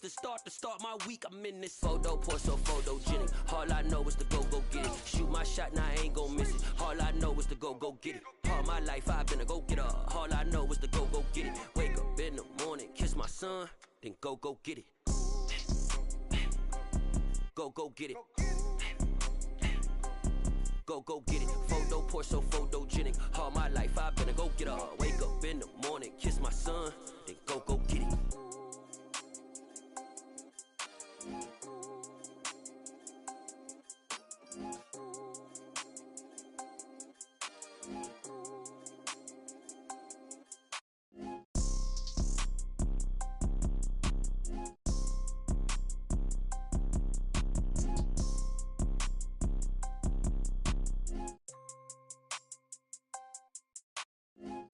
to start my week. I'm in this photo, pour so photogenic. All I know is to go get it. Shoot my shot, now I ain't gon' miss it. All I know is to go get it. All my life I've been a go-getter. All I know is to go get it. Wake up in the morning, kiss my son, then go get it. Go get it. Go get it. Photo, pour so photogenic. All my life I've been a go-getter. Wake up in the morning, kiss my son, then go get it.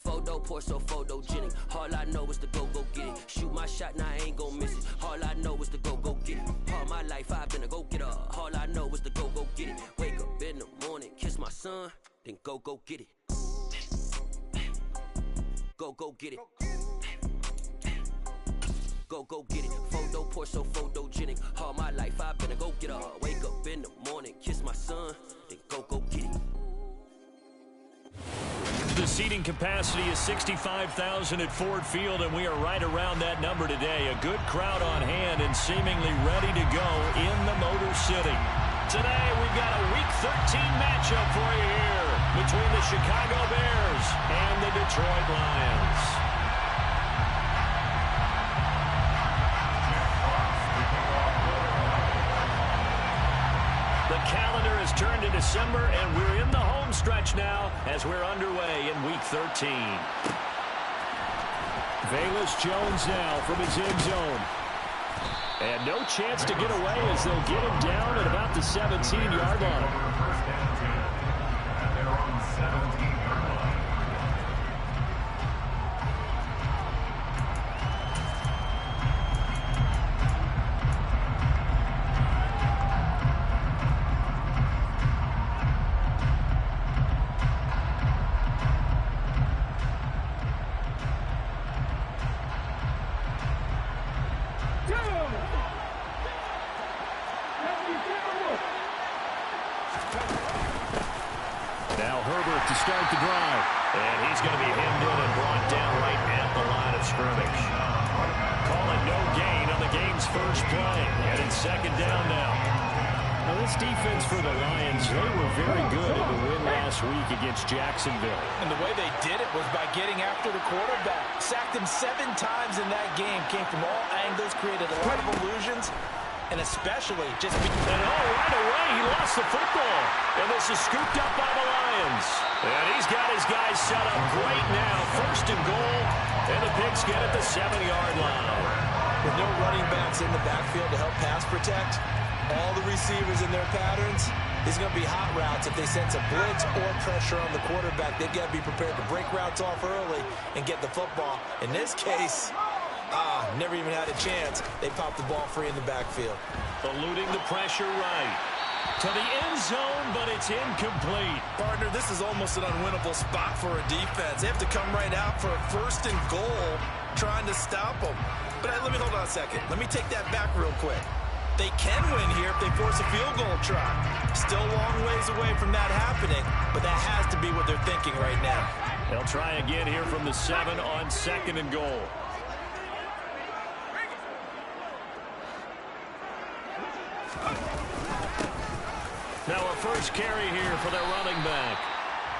Photo, pour so photogenic. All I know is to go get it. Shoot my shot, now I ain't gon' miss it. All I know is to go get it. All my life I've been a go-getter. All I know is to go get it. Wake up in the morning, kiss my son, then go get it. Go get it. Go get it. Photo, pour so photogenic. All my life I've been a go-getter. Wake up in the morning, kiss my son, then go get it. The seating capacity is 65,000 at Ford Field, and we are right around that number today. A good crowd on hand and seemingly ready to go in the Motor City. Today, we've got a Week 13 matchup for you here between the Chicago Bears and the Detroit Lions. The calendar has turned to December, and we're in the home stretch now as we're underway in Week 13. Velus Jones now from his end zone. And no chance to get away as they'll get him down at about the 17-yard line. Now Herbert to start the drive. And he's going to be hemmed in and brought down right at the line of scrimmage. Calling no gain on the game's first play. And it's second down now. Now this defense for the Lions, they were very good in the win last week against Jacksonville. And the way they did it was by getting after the quarterback. Sacked him 7 times in that game. Came from all angles, created a lot of illusions. And especially just because... And right away, he lost the football. And this is scooped up by the Lions. And he's got his guys set up great now. First and goal. And the Pigs get at the 7-yard line. With no running backs in the backfield to help pass protect, all the receivers in their patterns, it's going to be hot routes. If they sense a blitz or pressure on the quarterback, they've got to be prepared to break routes off early and get the football. In this case... never even had a chance. They popped the ball free in the backfield. Eluding the pressure right. To the end zone, but it's incomplete. Partner, this is almost an unwinnable spot for a defense. They have to come right out for a first and goal trying to stop them. But let me hold on a second. Let me take that back real quick. They can win here if they force a field goal try. Still a long ways away from that happening, but that has to be what they're thinking right now. They'll try again here from the 7 on second and goal. Now a first carry here for their running back.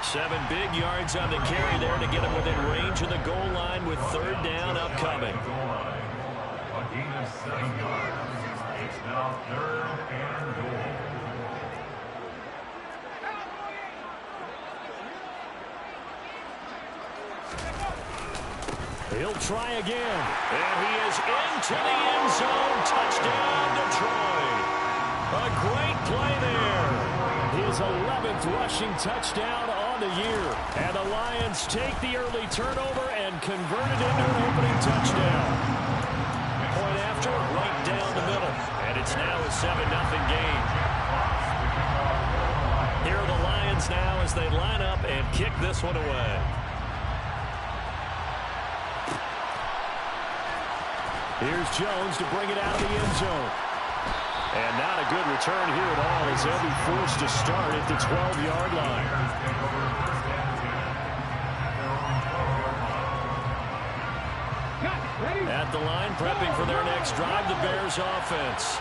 7 big yards on the carry there to get him within range of the goal line with third down upcoming. A gain of 7 yards. It's now third and goal. He'll try again. And he is into the end zone. Touchdown, Detroit. A great play there. His 11th rushing touchdown on the year. And the Lions take the early turnover and convert it into an opening touchdown. Point after, right down the middle. And it's now a 7-0 game. Here are the Lions now as they line up and kick this one away. Here's Jones to bring it out of the end zone. And not a good return here at all as they'll be forced to start at the 12-yard line. At the line, prepping for their next drive, the Bears offense.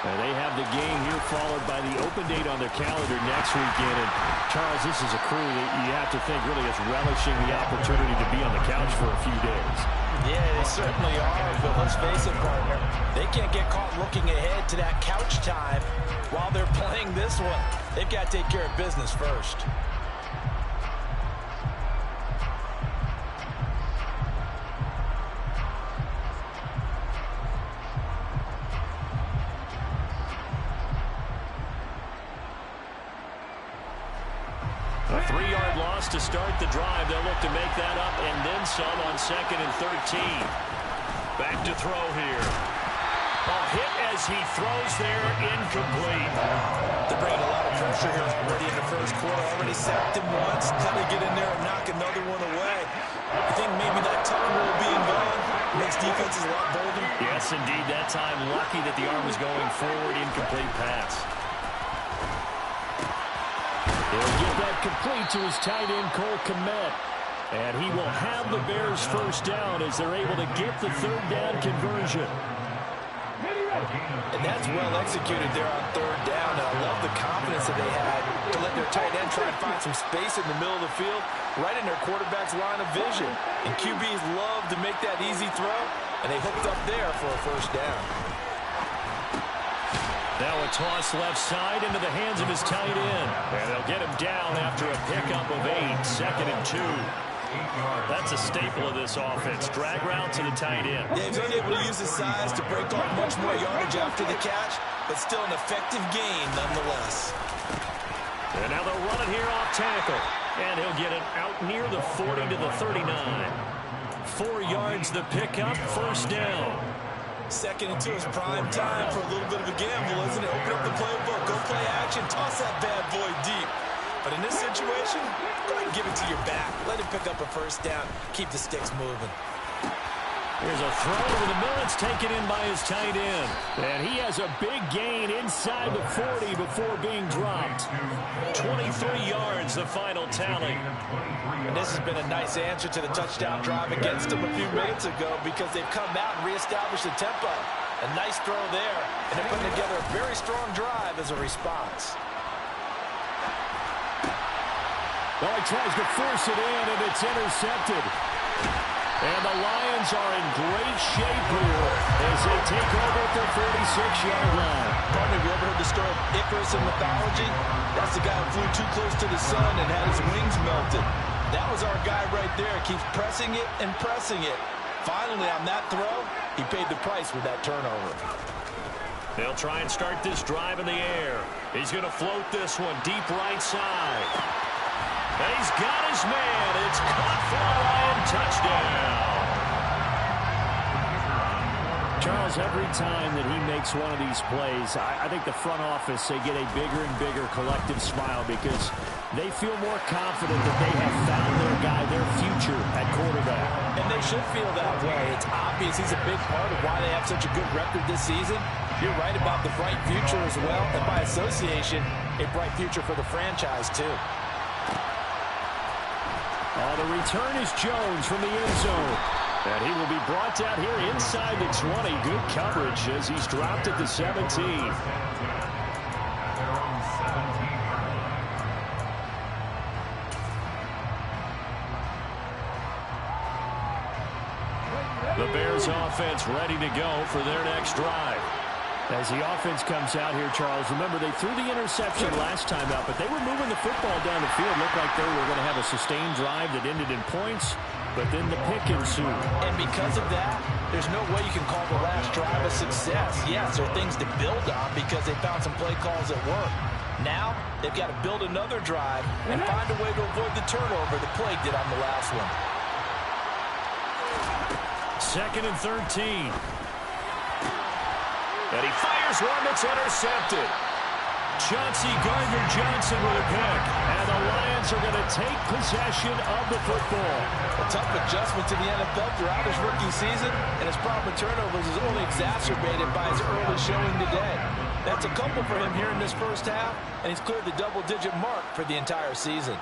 And they have the game here followed by the open date on their calendar next weekend. And Charles, this is a crew that you have to think really is relishing the opportunity to be on the couch for a few days. Yeah, they certainly are, but let's face it, partner. They can't get caught looking ahead to that couch time while they're playing this one. They've got to take care of business first. A 3-yard loss to start the drive. They'll look to make that up and then some on 2nd and 13. Back to throw here. A hit as he throws there, incomplete. They're bringing a lot of pressure here already in the first quarter. Already sacked him once. Got to get in there and knock another one away. I think maybe that tuck rule being gone makes defenses a lot bolder. Yes, indeed. That time, lucky that the arm was going forward. Incomplete pass. He'll get that complete to his tight end, Cole Kmet. And he will have the Bears first down as they're able to get the 3rd down conversion. And that's well executed there on 3rd down. And I love the confidence that they had to let their tight end try and find some space in the middle of the field, right in their quarterback's line of vision. And QBs love to make that easy throw, and they hooked up there for a first down. Now a toss left side into the hands of his tight end. And they'll get him down after a pickup of 8, 2nd and 2. That's a staple of this offense. Drag route to the tight end. Yeah, he's unable to use his size to break off much more yardage after the catch, but still an effective gain nonetheless. And now they'll run it here off tackle. And he'll get it out near the 40 to the 39. 4 yards the pickup, first down. 2nd and 2 is prime time for a little bit of a gamble, isn't it? Open up the playbook, go play action, toss that bad boy deep. But in this situation, go ahead and give it to your back. Let him pick up a first down, keep the sticks moving. Here's a throw over the middle. It's taken in by his tight end. And he has a big gain inside the 40 before being dropped. 23 yards, the final tally. And this has been a nice answer to the touchdown drive against them a few minutes ago because they've come out and reestablished the tempo. A nice throw there, and they're putting together a very strong drive as a response. Well, he tries to force it in, and it's intercepted. And the Lions are in great shape here as they take over at their 46-yard line. Partner, have you ever heard the story of Icarus in mythology? That's the guy who flew too close to the sun and had his wings melted. That was our guy right there. Keeps pressing it and pressing it. Finally, on that throw, he paid the price with that turnover. They'll try and start this drive in the air. He's going to float this one deep right side. And he's got his man. It's caught for a Lion touchdown. Charles, every time that he makes one of these plays, I think the front office, they get a bigger and bigger collective smile because they feel more confident that they have found their guy, their future at quarterback. And they should feel that way. It's obvious he's a big part of why they have such a good record this season. You're right about the bright future as well, and by association, a bright future for the franchise too. The return is Jones from the end zone. And he will be brought down here inside the 20. Good coverage as he's dropped at the 17. The Bears offense ready to go for their next drive. As the offense comes out here, Charles, remember they threw the interception last time out, but they were moving the football down the field. Looked like they were going to have a sustained drive that ended in points, but then the pick ensued. And because of that, there's no way you can call the last drive a success. Yes, there are things to build on because they found some play calls that work. Now, they've got to build another drive and find a way to avoid the turnover the plague did on the last one. 2nd and 13. And he fires one that's intercepted. Chauncey Gardner-Johnson with a pick. And the Lions are going to take possession of the football. A tough adjustment to the NFL throughout his rookie season, and his problem with turnovers is only exacerbated by his early showing today. That's a couple for him here in this first half, and he's cleared the double-digit mark for the entire season.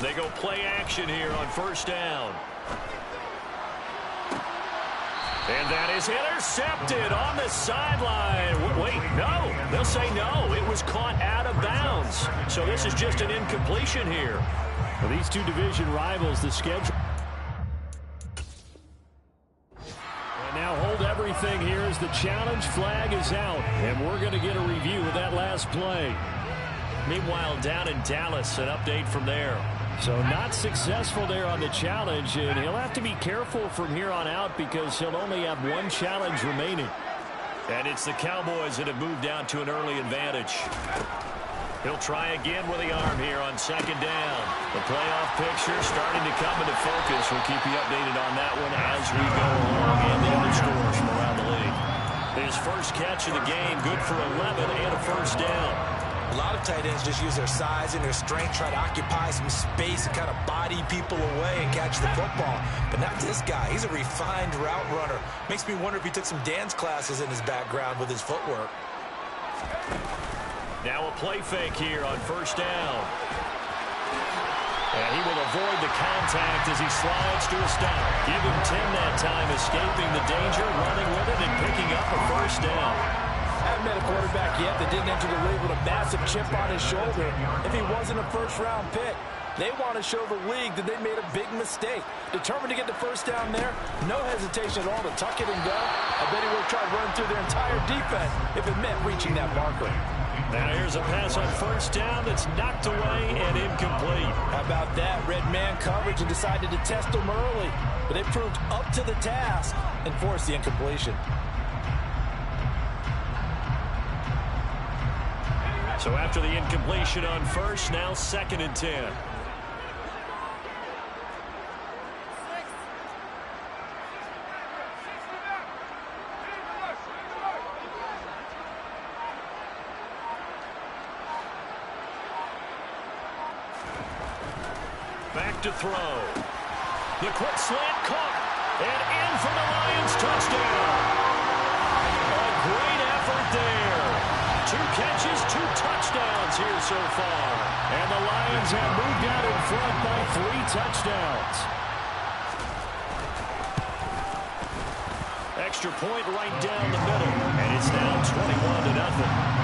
They go play action here on first down. And that is intercepted on the sideline. Wait, no. They'll say no. It was caught out of bounds. So this is just an incompletion here. For these two division rivals, the schedule. And now hold everything here as the challenge flag is out. And we're going to get a review of that last play. Meanwhile, down in Dallas, an update from there. So not successful there on the challenge, and he'll have to be careful from here on out because he'll only have one challenge remaining. And it's the Cowboys that have moved down to an early advantage. He'll try again with the arm here on second down. The playoff picture starting to come into focus. We'll keep you updated on that one as we go along, and the other scores from around the league. His first catch of the game, good for 11 and a first down. A lot of tight ends just use their size and their strength, try to occupy some space and kind of body people away and catch the football. But not this guy. He's a refined route runner. Makes me wonder if he took some dance classes in his background with his footwork. Now a play fake here on first down. And he will avoid the contact as he slides to a stop. Give him 10 that time, escaping the danger, running with it, and picking up a first down. Haven't met a quarterback yet that didn't enter the league with a massive chip on his shoulder. If he wasn't a first-round pick, they want to show the league that they made a big mistake. Determined to get the first down there, no hesitation at all to tuck it and go. I bet he would have tried running through their entire defense if it meant reaching that marker. Now here's a pass on first down that's knocked away and incomplete. How about that? Red man coverage and decided to test him early. But they proved up to the task and forced the incompletion. So after the incompletion on first, now 2nd and 10. Back to throw. The quick slant caught. And in for the Lions touchdown. A great effort there. 2 catches, 2 touchdowns here so far. And the Lions have moved out in front by 3 touchdowns. Extra point right down the middle. And it's now 21-0.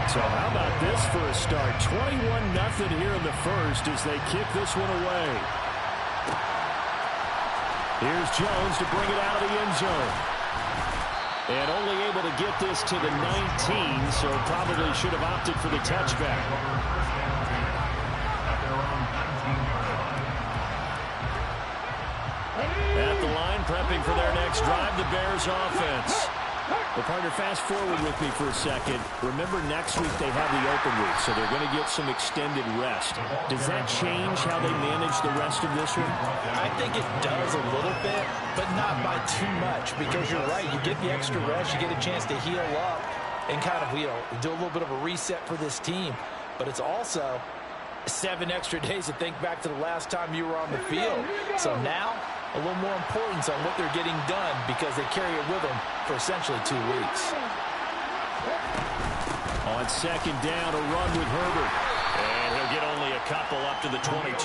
So how about this for a start? 21-0 here in the first as they kick this one away. Here's Jones to bring it out of the end zone. And only able to get this to the 19, so probably should have opted for the touchback. At the line, prepping for their next drive, the Bears offense. Well, partner, fast forward with me for a second. Remember, next week they have the open week, so they're going to get some extended rest. Does that change how they manage the rest of this one? I think it does a little bit, but not by too much, because you're right. You get the extra rest, you get a chance to heal up and kind of, do a little bit of a reset for this team. But it's also 7 extra days to think back to the last time you were on the field. So now, a little more importance on what they're getting done because they carry it with them for essentially 2 weeks. On second down, a run with Herbert. And he'll get only a couple up to the 22.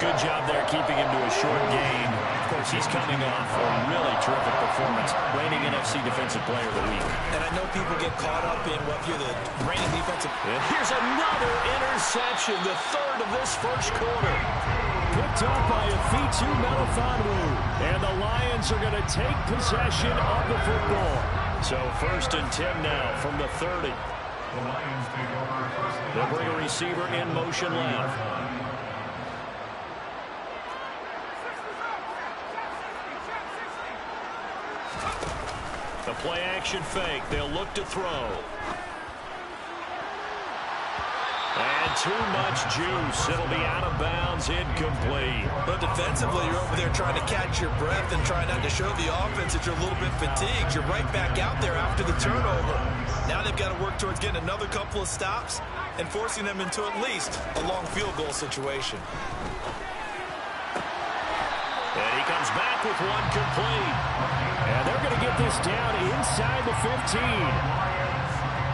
Good job there keeping him to a short gain. Of course, he's coming off a really terrific performance, reigning NFC Defensive Player of the Week. And I know people get caught up in what you're the reigning defensive. Here's another interception, the 3rd of this first quarter. Picked up by Afitu Melifonwu. And the Lions are going to take possession of the football. So 1st and 10 now from the 30. They'll bring a receiver in motion left. The play action fake. They'll look to throw. And too much juice. It'll be out of bounds, incomplete. But defensively, you're over there trying to catch your breath and try not to show the offense that you're a little bit fatigued. You're right back out there after the turnover. Now they've got to work towards getting another couple of stops and forcing them into at least a long field goal situation. And he comes back with one complete. And they're going to get this down inside the 15.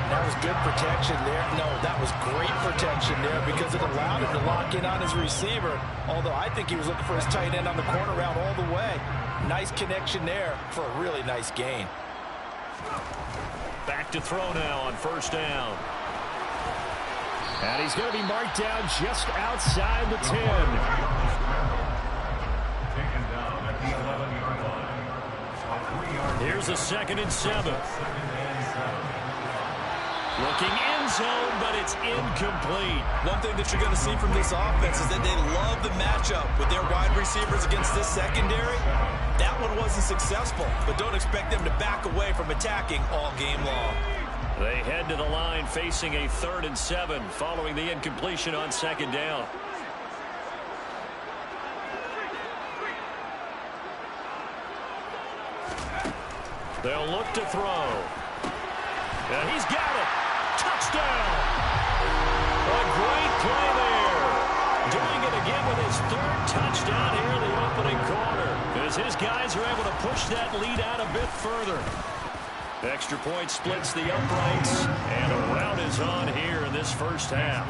That was good protection there. No, that was great protection there because it allowed him to lock in on his receiver. Although I think he was looking for his tight end on the corner route all the way. Nice connection there for a really nice gain. Back to throw now on first down. And he's going to be marked down just outside the 10. Taken down at the 11-yard line. Here's a 2nd and 7. Looking end zone, but it's incomplete. One thing that you're going to see from this offense is that they love the matchup with their wide receivers against this secondary. That one wasn't successful, but don't expect them to back away from attacking all game long. They head to the line facing a 3rd and 7 following the incompletion on 2nd down. They'll look to throw. And he's got it. Touchdown. A great play there. Doing it again with his 3rd touchdown here in the opening quarter. As his guys are able to push that lead out a bit further. Extra point splits the uprights. And a rout is on here in this first half.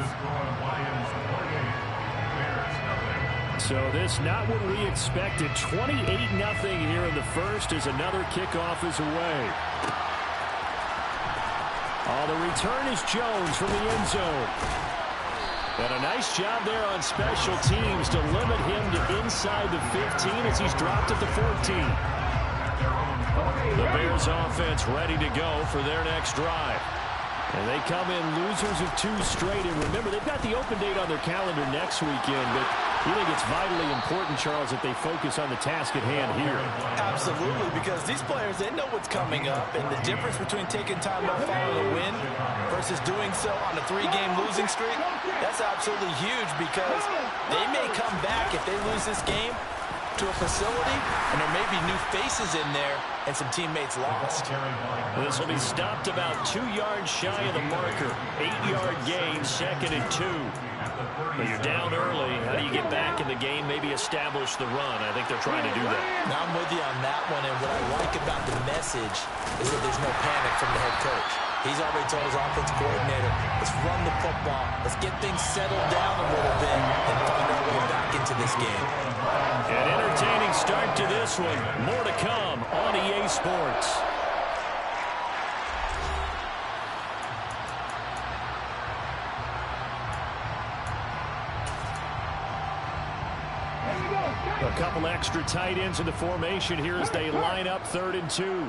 So this not what we expected. 28-0 here in the first as another kickoff is away. The return is Jones from the end zone. And a nice job there on special teams to limit him to inside the 15 as he's dropped at the 14. The Bears offense ready to go for their next drive. And they come in losers of 2 straight. And remember, they've got the open date on their calendar next weekend. But you think it's vitally important, Charles, that they focus on the task at hand here? Absolutely, because these players, they know what's coming up. And the difference between taking time off following a win versus doing so on a 3-game losing streak, that's absolutely huge because they may come back if they lose this game to a facility, and there may be new faces in there and some teammates lost. This will be stopped about 2 yards shy of the marker. 8-yard gain, 2nd and 2. But you're down early. How do you get back in the game, maybe establish the run? I think they're trying to do that. Now I'm with you on that one, and what I like about the message is that there's no panic from the head coach. He's already told his offensive coordinator, let's run the football, let's get things settled down a little bit, and find our way back into this game. An entertaining start to this one. More to come on EA Sports. A couple extra tight ends in the formation here as they line up 3rd and 2.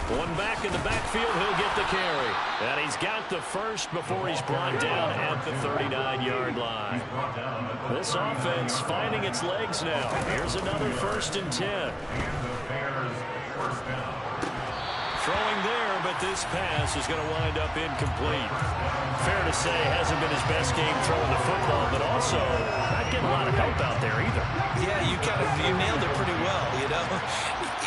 One back in the backfield, he'll get the carry. And he's got the first before he's brought down at the 39-yard line. This offense finding its legs now. Here's another 1st and 10. Throwing there, but this pass is going to wind up incomplete. Fair to say, hasn't been his best game throwing the football, but also not getting a lot of help out there either. Yeah, you nailed it pretty well, you know.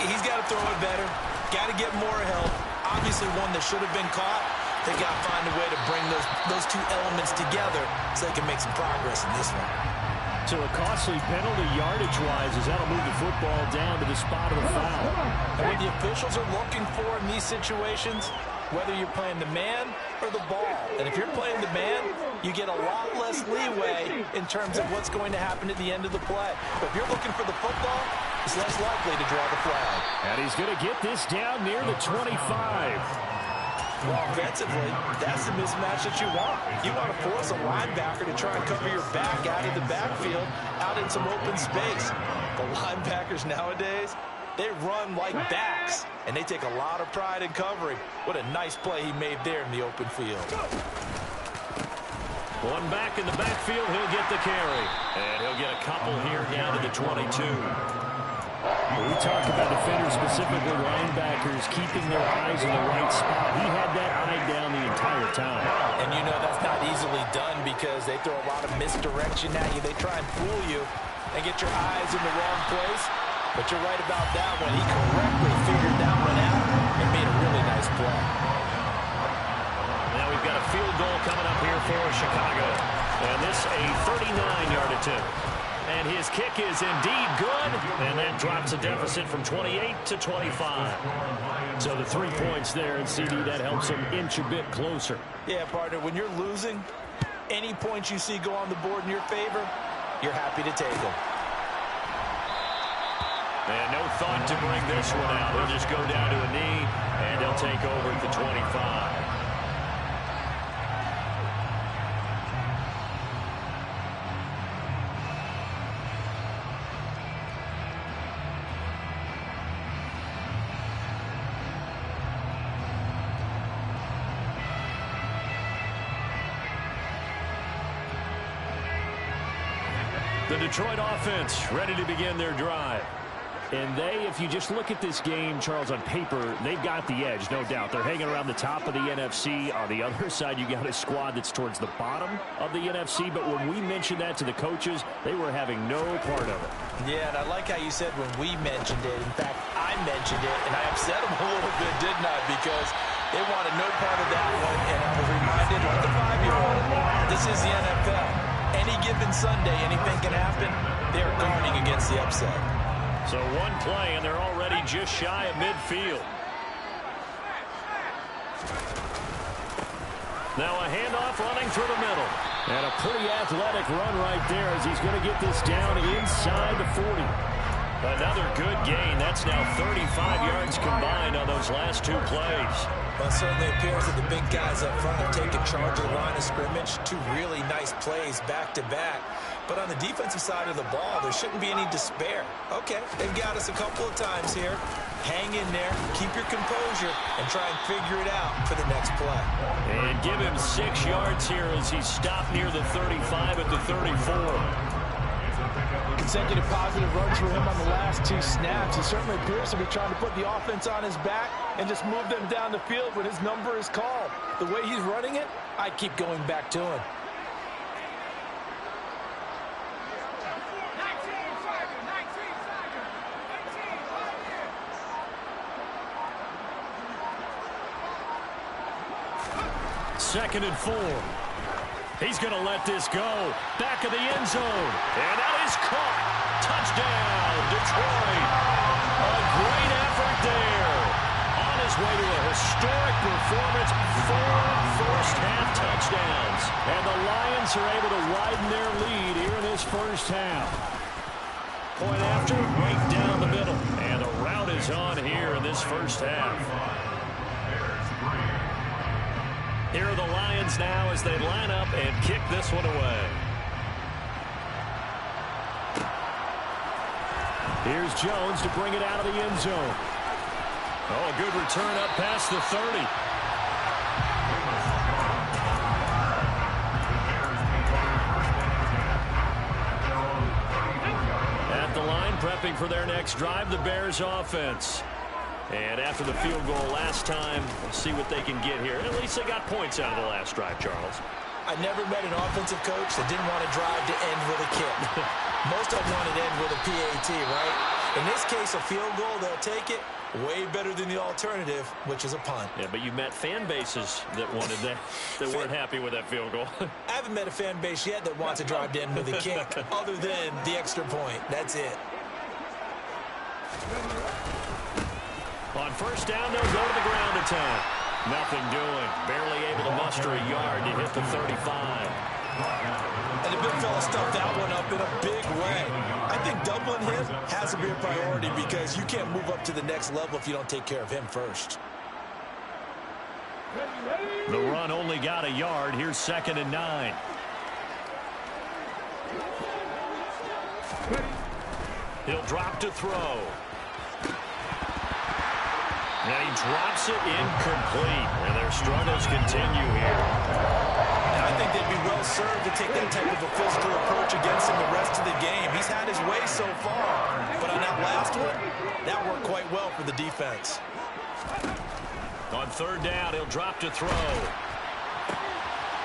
He's got to throw it better. Got to get more help. Obviously one that should have been caught. They got to find a way to bring those 2 elements together so they can make some progress in this one. So a costly penalty yardage-wise as that'll move the football down to the spot of the foul. And what the officials are looking for in these situations, whether you're playing the man or the ball. And if you're playing the man, you get a lot less leeway in terms of what's going to happen at the end of the play. But if you're looking for the football, it's less likely to draw the flag. And he's going to get this down near the 25. Well, offensively, that's the mismatch that you want. You want to force a linebacker to try and cover your back out of the backfield, out in some open space. The linebackers nowadays, they run like backs, and they take a lot of pride in covering. What a nice play he made there in the open field. One back in the backfield, he'll get the carry. And he'll get a couple here down to the 22. We talk about defenders, specifically linebackers, keeping their eyes in the right spot. He had that eye down the entire time. And you know that's not easily done because they throw a lot of misdirection at you. They try and fool you and get your eyes in the wrong place. But you're right about that one. He correctly figured that one out and made a really nice play. Now we've got a field goal coming up here for Chicago. And this a 39-yard attempt. And his kick is indeed good. And that drops a deficit from 28 to 25. So the 3 points there, and CD, that helps him inch a bit closer. Yeah, partner, when you're losing, any points you see go on the board in your favor, you're happy to take them. And no thought to bring this one out. He'll just go down to a knee, and he'll take over at the 25. The Detroit offense ready to begin their drive. And they, if you just look at this game, Charles, on paper, they've got the edge, no doubt. They're hanging around the top of the NFC. On the other side, you got a squad that's towards the bottom of the NFC. But when we mentioned that to the coaches, they were having no part of it. Yeah, and I like how you said when we mentioned it. In fact, I mentioned it, and I upset them a little bit, didn't I? Because they wanted no part of that one. And I was reminded, like the 5-year-old, this is the NFL. Any given Sunday, anything can happen. They're guarding against the upset. So one play, and they're already just shy of midfield. Now a handoff running through the middle. And a pretty athletic run right there as he's going to get this down inside the 40. Another good gain. That's now 35 yards combined on those last 2 plays. Well, it certainly appears that the big guys up front have taken charge of the line of scrimmage. 2 really nice plays back-to-back. But on the defensive side of the ball, there shouldn't be any despair. Okay, they've got us a couple of times here. Hang in there, keep your composure, and try and figure it out for the next play. And give him 6 yards here as he stopped near the 35 at the 34. Consecutive positive runs for him on the last 2 snaps. He certainly appears to be trying to put the offense on his back and just move them down the field when his number is called. The way he's running it, I keep going back to him. Second and 4. He's going to let this go. Back of the end zone. And that is caught. Touchdown, Detroit. A great effort there. On his way to a historic performance. 4 first-half touchdowns. And the Lions are able to widen their lead here in this first half. Point after, right down the middle. And the route is on here in this first half. Here are the Lions now as they line up and kick this one away. Here's Jones to bring it out of the end zone. Oh, a good return up past the 30. At the line, prepping for their next drive, the Bears offense. And after the field goal last time, we'll see what they can get here. At least they got points out of the last drive, Charles. I never met an offensive coach that didn't want to drive to end with a kick. Most of them want to end with a PAT, right? In this case, a field goal, they'll take it. Way better than the alternative, which is a punt. Yeah, but you met fan bases that wanted that, that weren't happy with that field goal. I haven't met a fan base yet that wants to drive to end with a kick, other than the extra point. That's it. On first down, they'll go to the ground attack. Nothing doing. Barely able to muster a yard to hit the 35. And the big fella stuffed that one up in a big way. I think doubling him has to be a priority because you can't move up to the next level if you don't take care of him first. The run only got a yard. Here's 2nd and 9. He'll drop to throw. And he drops it incomplete. And their struggles continue here. And I think they'd be well served to take that type of a physical approach against him the rest of the game. He's had his way so far. But on that last one, that worked quite well for the defense. On 3rd down, he'll drop to throw.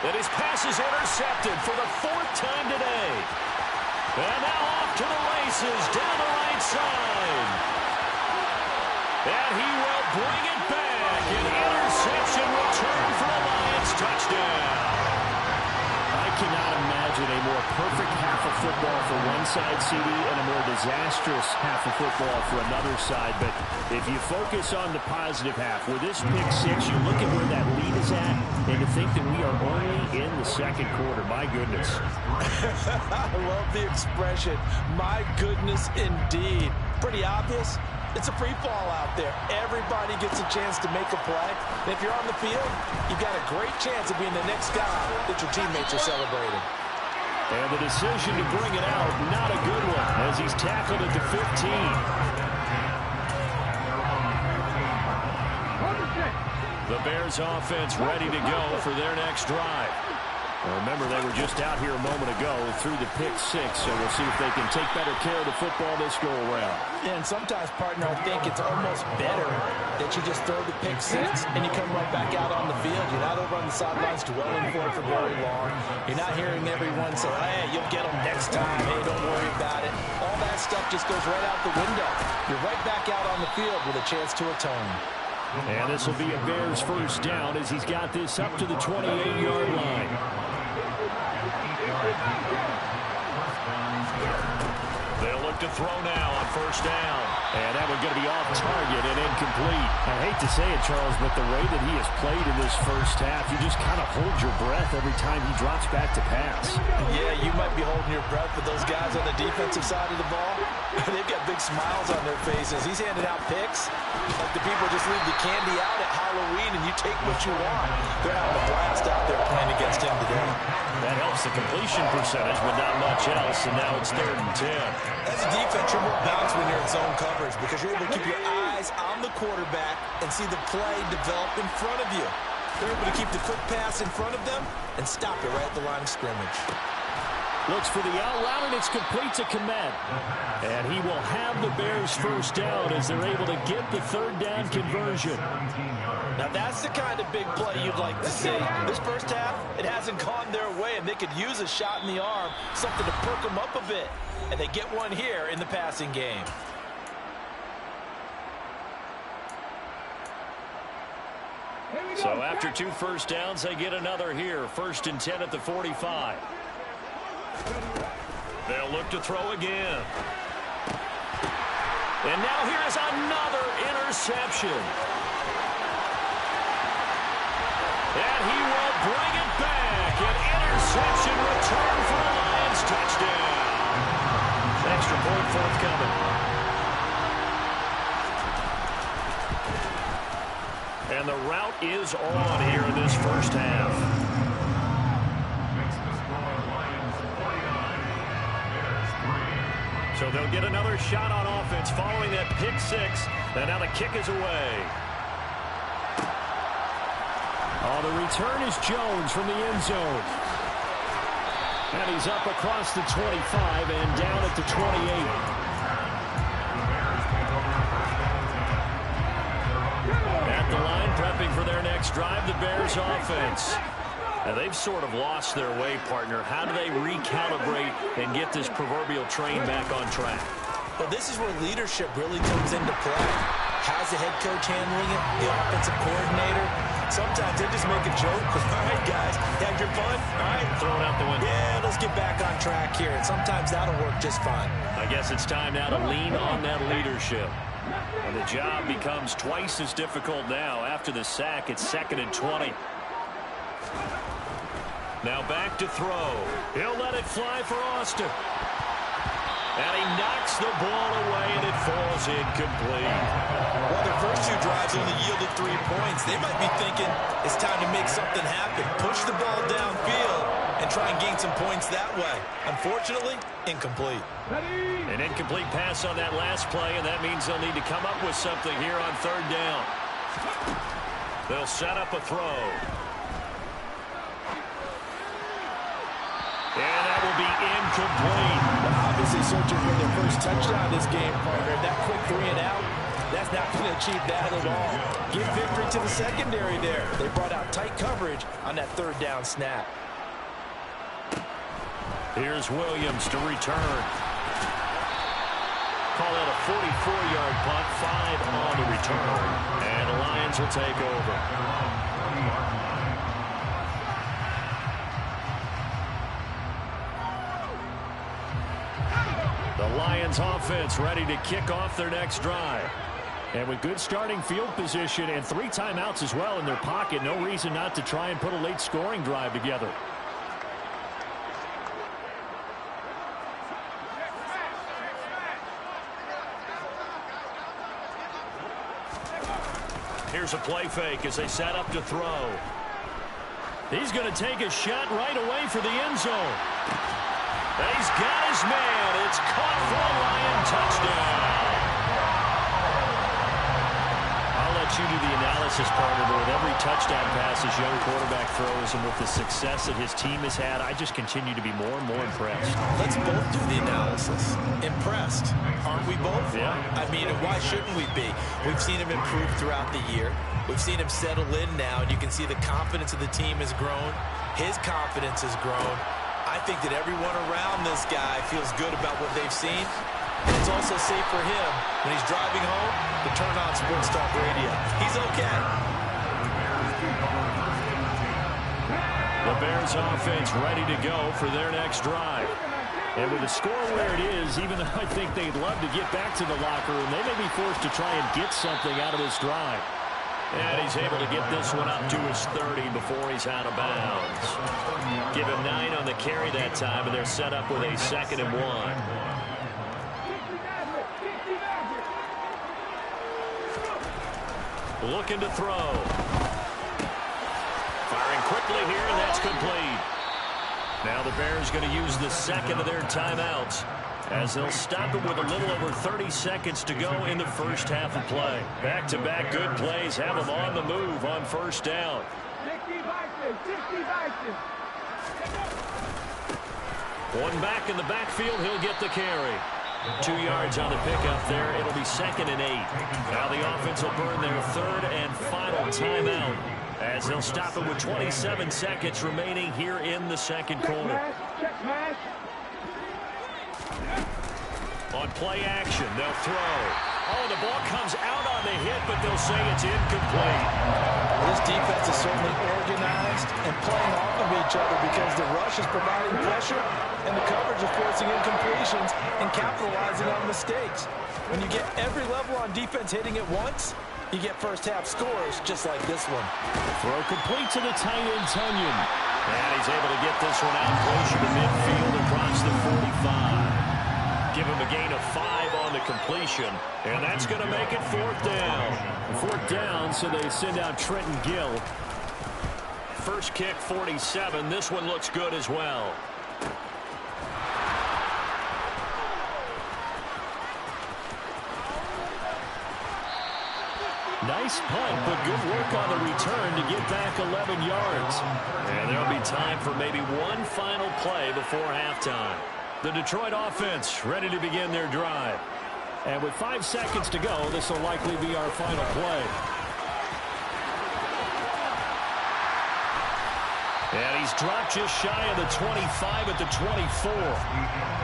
And his pass is intercepted for the 4th time today. And now off to the races down the right side. And he will bring it back. An interception return for the Lions touchdown. I cannot imagine a more perfect half of football for one side, CD, and a more disastrous half of football for another side. But if you focus on the positive half, with this pick six, you look at where that lead is at, and to think that we are only in the second quarter. My goodness. I love the expression. My goodness, indeed. Pretty obvious. It's a free fall out there. Everybody gets a chance to make a play. And if you're on the field, you've got a great chance of being the next guy that your teammates are celebrating. And the decision to bring it out, not a good one, as he's tackled at the 15. The Bears offense ready to go for their next drive. Well, remember, they were just out here a moment ago through the pick six, so we'll see if they can take better care of the football this go-around. Yeah, and sometimes, partner, I think it's almost better that you just throw the pick six and you come right back out on the field. You're not over on the sidelines dwelling for it for very long. You're not hearing everyone say, hey, you'll get them next time. Hey, don't worry about it. All that stuff just goes right out the window. You're right back out on the field with a chance to atone. And this will be a Bears first down as he's got this up to the 28-yard line. They'll look to throw now on first down. And that one's going to be off target and incomplete. I hate to say it, Charles, but the way that he has played in this first half, you just kind of hold your breath every time he drops back to pass. Yeah, you might be holding your breath, but those guys on the defensive side of the ball, they've got big smiles on their faces. He's handing out picks like the people just leave the candy out at Halloween and you take what you want. They're having a blast out there playing against him today. That helps the completion percentage, but not much else, and now it's 3rd and 10. As a defense, you're more balanced when you're in zone coverage because you're able to keep your eyes on the quarterback and see the play develop in front of you. They're able to keep the quick pass in front of them and stop it right at the line of scrimmage. Looks for the out route, and it's complete to Komet. And he will have the Bears first down as they're able to get the 3rd down conversion. Now that's the kind of big play you'd like to see. This first half, it hasn't gone their way, and they could use a shot in the arm, something to perk them up a bit. And they get one here in the passing game. So after 2 first downs, they get another here. 1st and 10 at the 45. They'll look to throw again. And now here's another interception. And he will bring it back. An interception return for the Lions touchdown. Extra point forthcoming. And the route is on here in this first half. So they'll get another shot on offense following that pick six. And now the kick is away. Oh, the return is Jones from the end zone. And he's up across the 25 and down at the 28. At the line, prepping for their next drive, the Bears offense. Now, they've sort of lost their way, partner. How do they recalibrate and get this proverbial train back on track? Well, this is where leadership really comes into play. How's the head coach handling it? The offensive coordinator? Sometimes they just make a joke. All right, guys, had your fun? All right. Throw it out the window. Yeah, let's get back on track here. And sometimes that'll work just fine. I guess it's time now to lean on that leadership. And the job becomes twice as difficult now. After the sack, it's 2nd and 20. Now back to throw. He'll let it fly for Austin. And he knocks the ball away, and it falls incomplete. Well, their first 2 drives only yielded 3 points. They might be thinking it's time to make something happen. Push the ball downfield and try and gain some points that way. Unfortunately, incomplete. An incomplete pass on that last play, and that means they'll need to come up with something here on 3rd down. They'll set up a throw. And that will be incomplete. Well, obviously searching for their first touchdown this game, partner. That quick 3 and out, That's not going to achieve that at all. Give victory to the secondary there. They brought out tight coverage on that third down snap. Here's Williams to return. Call that a 44-yard punt, 5 on the return. And the Lions will take over. The Lions offense ready to kick off their next drive. And with good starting field position and 3 timeouts as well in their pocket, no reason not to try and put a late scoring drive together. Here's a play fake as they set up to throw. He's going to take a shot right away for the end zone. He's got his man. It's caught for a Lion touchdown. I'll let you do the analysis part of it. With every touchdown pass his young quarterback throws and with the success that his team has had, I just continue to be more and more impressed. Let's both do the analysis. Impressed. Aren't we both? Yeah. I mean, why shouldn't we be? We've seen him improve throughout the year. We've seen him settle in now, and you can see the confidence of the team has grown. His confidence has grown. I think that everyone around this guy feels good about what they've seen. And it's also safe for him when he's driving home to turn on Sports Talk Radio. He's okay. The Bears offense ready to go for their next drive. And with the score where it is, even though I think they'd love to get back to the locker room, they may be forced to try and get something out of this drive. And he's able to get this one up to his 30 before he's out of bounds. Give him 9 on the carry that time, and they're set up with a 2nd and 1. Looking to throw. Firing quickly here, and that's complete. Now the Bears going to use the 2nd of their timeouts as they'll stop it with a little over 30 seconds to go in the first half of play. Back-to-back good plays have them on the move on first down. One back in the backfield, he'll get the carry. 2 yards on the pickup there. It'll be 2nd and 8. Now the offense will burn their 3rd and final timeout as they'll stop it with 27 seconds remaining here in the 2nd quarter. On play action, they'll throw. Oh, the ball comes out on the hit, but they'll say it's incomplete. This defense is certainly organized and playing off of each other because the rush is providing pressure and the coverage is forcing incompletions and capitalizing on mistakes. When you get every level on defense hitting at once, you get first-half scores just like this one. Throw complete to the tight end, Tunyon. And he's able to get this one out closer to midfield across the 45. Give him a gain of 5 on the completion, and that's going to make it 4th down. 4th down, so they send out Trenton Gill. First kick, 47. This one looks good as well. Nice punt, but good work on the return to get back 11 yards. And there'll be time for maybe one final play before halftime. The Detroit offense ready to begin their drive. And with 5 seconds to go, this will likely be our final play. And he's dropped just shy of the 25 at the 24.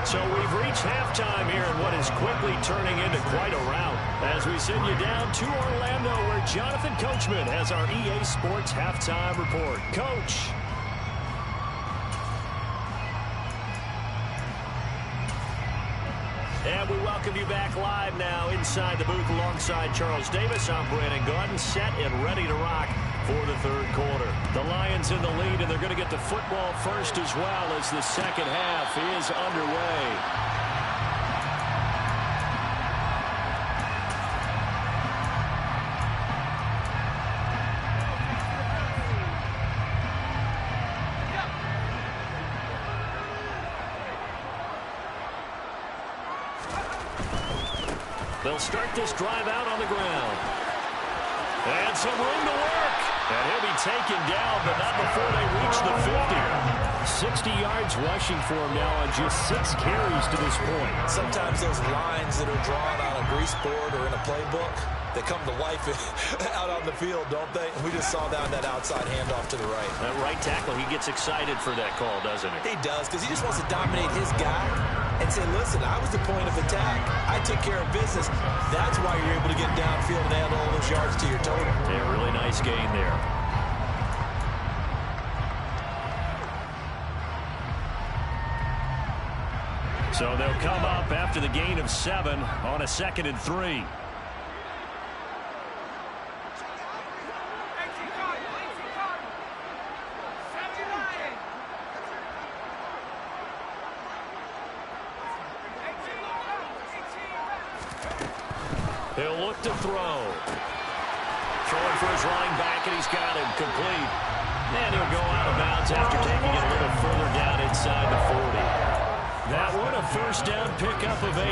So we've reached halftime here in what is quickly turning into quite a rout. As we send you down to Orlando, where Jonathan Coachman has our EA Sports halftime report. Coach. And we welcome you back live now inside the booth alongside Charles Davis. I'm Brandon Gaudin, set and ready to rock for the 3rd quarter. The Lions in the lead, and they're going to get the football first as well as the 2nd half is underway. They'll start this drive out on the ground. And some room to work. And he'll be taken down, but not before they reach the 50. 60 yards rushing for him now on just 6 carries to this point. Sometimes those lines that are drawn on a grease board or in a playbook, they come to life out on the field, don't they? And we just saw that outside handoff to the right. That right tackle, he gets excited for that call, doesn't he? He does, because he just wants to dominate his guy and say, listen, I was the point of attack. I took care of business. That's why you're able to get downfield and add all those yards to your total. Yeah, really nice gain there. So they'll come up after the gain of 7 on a 2nd and 3. He'll look to throw. Throwing for his running back, and he's got him complete. And he'll go out of bounds after taking it a little further down inside the 40. That one a first down pickup of 8.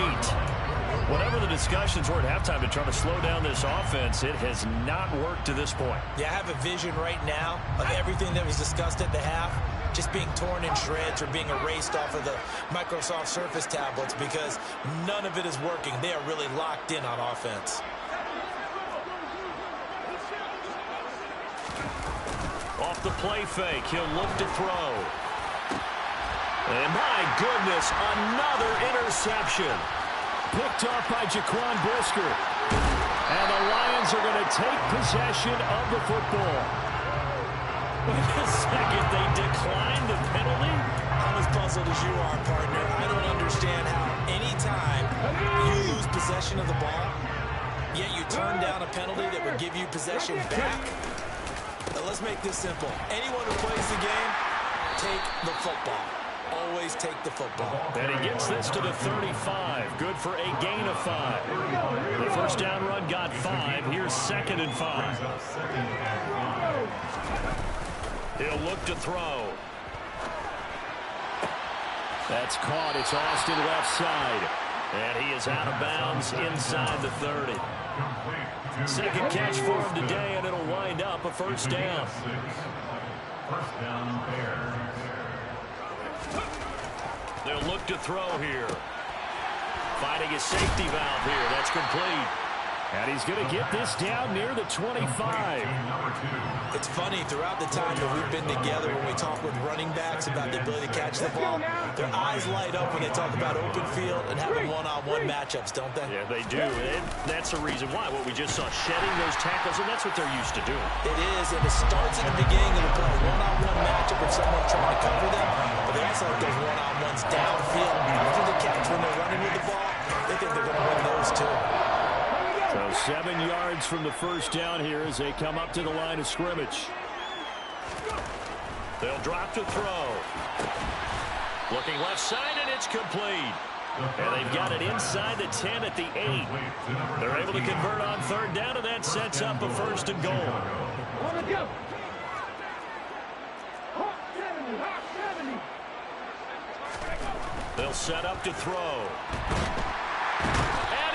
Whatever the discussions were at halftime to try to slow down this offense, it has not worked to this point. Yeah, I have a vision right now of everything that was discussed at the half just being torn in shreds or being erased off of the Microsoft Surface tablets because none of it is working. They are really locked in on offense. Off the play fake, he'll look to throw. And my goodness, another interception. Picked off by Jaquan Brisker. And the Lions are going to take possession of the football. Wait a second, they declined the penalty? I'm as puzzled as you are, partner. I don't understand how any time you lose possession of the ball, yet you turn down a penalty that would give you possession back. Now, let's make this simple. Anyone who plays the game, take the football. Always take the football. And he gets this to the 35. Good for a gain of 5. The first down run got 5. Here's 2nd and 5. He'll look to throw. That's caught. It's Austin left side. And he is out of bounds inside the 30. Second catch for him today, and it'll wind up a first down. First down Bears. They'll look to throw here. Finding his safety valve here. That's complete. And he's going to get this down near the 25. It's funny, throughout the time that we've been together when we talk with running backs about the ability to catch the ball, their eyes light up when they talk about open field and having one-on-one matchups, don't they? Yeah, they do. And that's the reason why. What we just saw, shedding those tackles, and that's what they're used to doing. It is, and it starts at the beginning of the play. One-on-one matchup with someone trying to cover them, but they also have those one-on-ones downfield after the catch when they're running with the ball. They think they're going to win those too. So 7 yards from the first down here as they come up to the line of scrimmage. They'll drop to throw. Looking left side, and it's complete. And they've got it inside the 10 at the 8. They're able to convert on third down, and that sets up a first and goal. They'll set up to throw.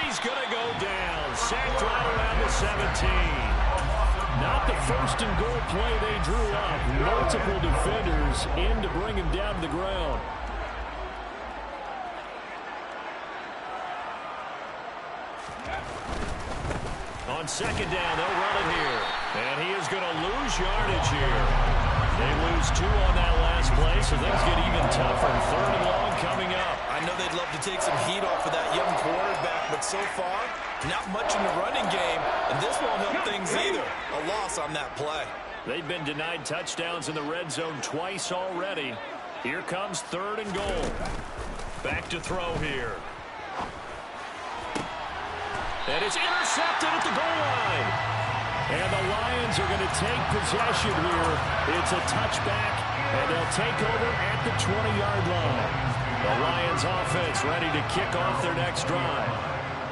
He's going to go down. Sacked right around the 17. Not the first and goal play they drew up. Multiple defenders in to bring him down to the ground. On second down, they'll run it here. And he is going to lose yardage here. They lose 2 on that last play, so things get even tougher. Third and long coming up. I know they'd love to take some heat off of that young quarterback, but so far, not much in the running game, and this won't help things either. A loss on that play. They've been denied touchdowns in the red zone twice already. Here comes third and goal. Back to throw here. And it's intercepted at the goal line. And the Lions are going to take possession here. It's a touchback, and they'll take over at the 20-yard line. The Lions offense ready to kick off their next drive.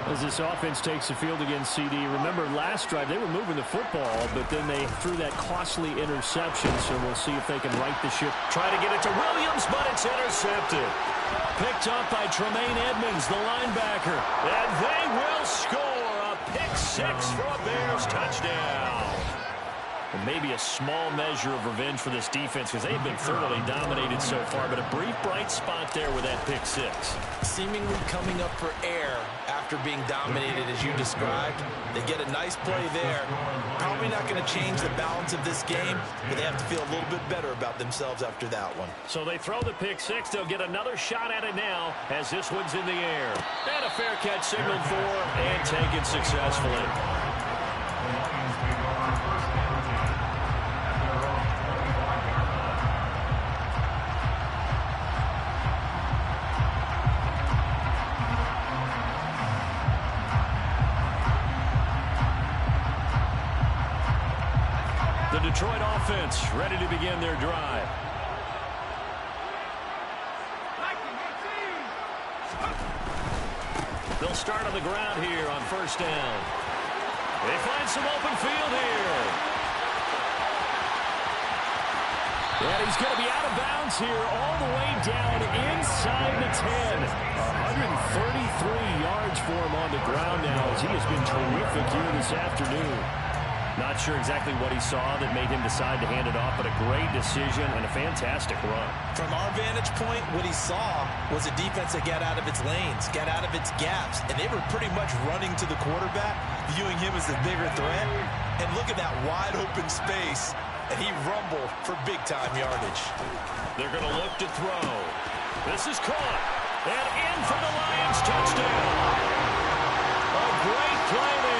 As this offense takes the field against CD, remember last drive they were moving the football, but then they threw that costly interception, so we'll see if they can right the ship. Try to get it to Williams, but it's intercepted. Picked up by Tremaine Edmonds, the linebacker, and they will score a pick 6 for a Bears touchdown. And maybe a small measure of revenge for this defense because they've been thoroughly dominated so far. But a brief bright spot there with that pick six. Seemingly coming up for air after being dominated as you described. They get a nice play there. Probably not going to change the balance of this game, but they have to feel a little bit better about themselves after that one. So they throw the pick six. They'll get another shot at it now as this one's in the air. And a fair catch signaled for and taken successfully. The Detroit offense ready to begin their drive. They'll start on the ground here on first down. They find some open field here. And he's going to be out of bounds here all the way down inside the 10. 133 yards for him on the ground now as he has been terrific here this afternoon. Not sure exactly what he saw that made him decide to hand it off, but a great decision and a fantastic run. From our vantage point, what he saw was a defense that got out of its lanes, got out of its gaps, and they were pretty much running to the quarterback, viewing him as the bigger threat. And look at that wide open space, and he rumbled for big-time yardage. They're going to look to throw. This is caught, and in for the Lions touchdown. A great play there.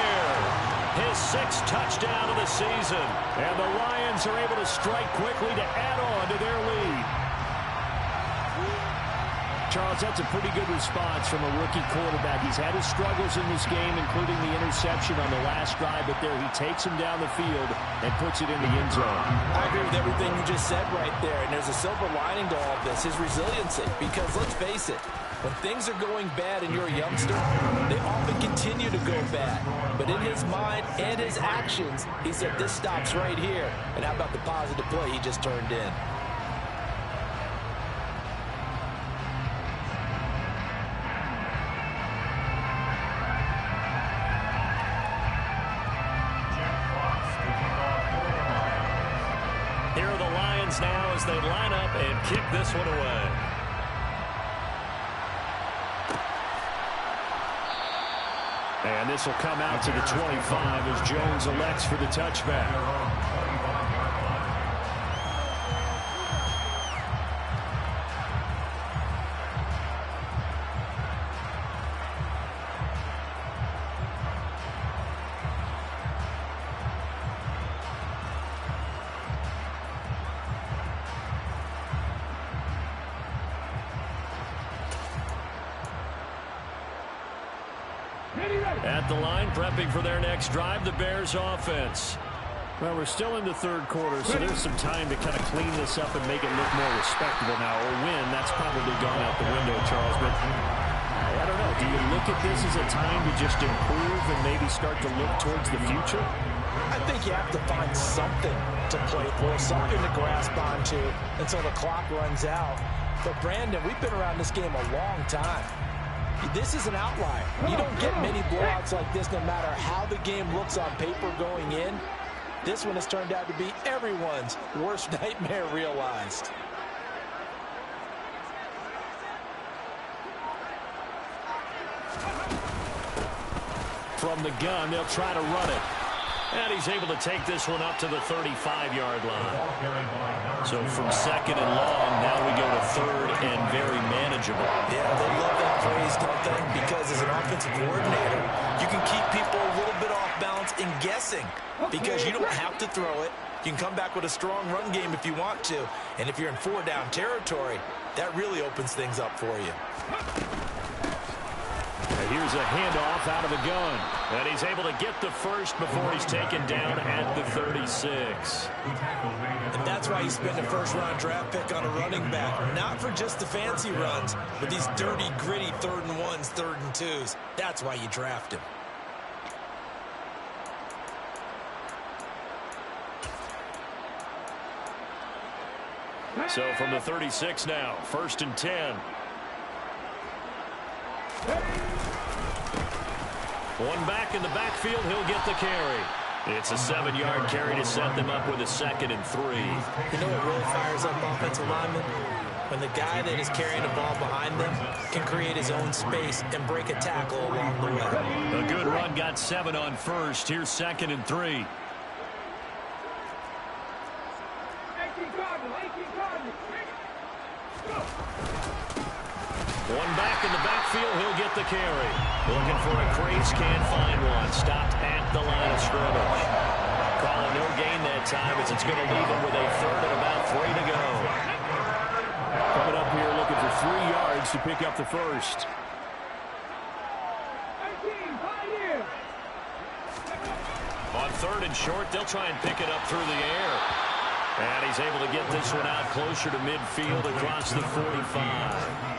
His sixth touchdown of the season. And the Lions are able to strike quickly to add on to their lead. Charles, that's a pretty good response from a rookie quarterback. He's had his struggles in this game, including the interception on the last drive, but there he takes him down the field and puts it in the end zone. I agree with everything you just said right there, and there's a silver lining to all of this, his resiliency, because let's face it, when things are going bad and you're a youngster, they often continue to go bad. But in his mind and his actions, he said, this stops right here. And how about the positive play he just turned in? Here are the Lions now as they line up and kick this one away. And this will come out to the 25 as Jones elects for the touchback. At the line, prepping for their next drive, the Bears offense. Well, we're still in the third quarter, so there's some time to kind of clean this up and make it look more respectable now. Or win, that's probably gone out the window, Charles. But I don't know. Do you look at this as a time to just improve and maybe start to look towards the future? I think you have to find something to play for, something to grasp onto until the clock runs out. But, Brandon, we've been around this game a long time. This is an outlier. You don't get many blowouts like this no matter how the game looks on paper going in. This one has turned out to be everyone's worst nightmare realized. From the gun, they'll try to run it. And he's able to take this one up to the 35-yard line. So from second and long, now we go to third and very manageable. Yeah, they love that phrase, don't they? Because as an offensive coordinator, you can keep people a little bit off balance in guessing. Because you don't have to throw it. You can come back with a strong run game if you want to. And if you're in four-down territory, that really opens things up for you. Here's a handoff out of the gun. And he's able to get the first before he's taken down at the 36. And that's why you spend a first-round draft pick on a running back. Not for just the fancy runs, but these dirty, gritty third and ones, third and twos. That's why you draft him. So from the 36 now, 1st and 10. One back in the backfield, he'll get the carry. It's a 7-yard carry to set them up with a 2nd and 3. You know what really fires up offensive linemen? When the guy that is carrying the ball behind them can create his own space and break a tackle along the way. A good run got 7 on first. Here's 2nd and 3. One back in the backfield, he'll get the carry. Looking for a crease, can't find one. Stopped at the line of scrimmage. Calling no gain that time as it's going to leave him with a 3rd and about 3 to go. Coming up here looking for 3 yards to pick up the first. On 3rd and short, they'll try and pick it up through the air. And he's able to get this one out closer to midfield across the 45.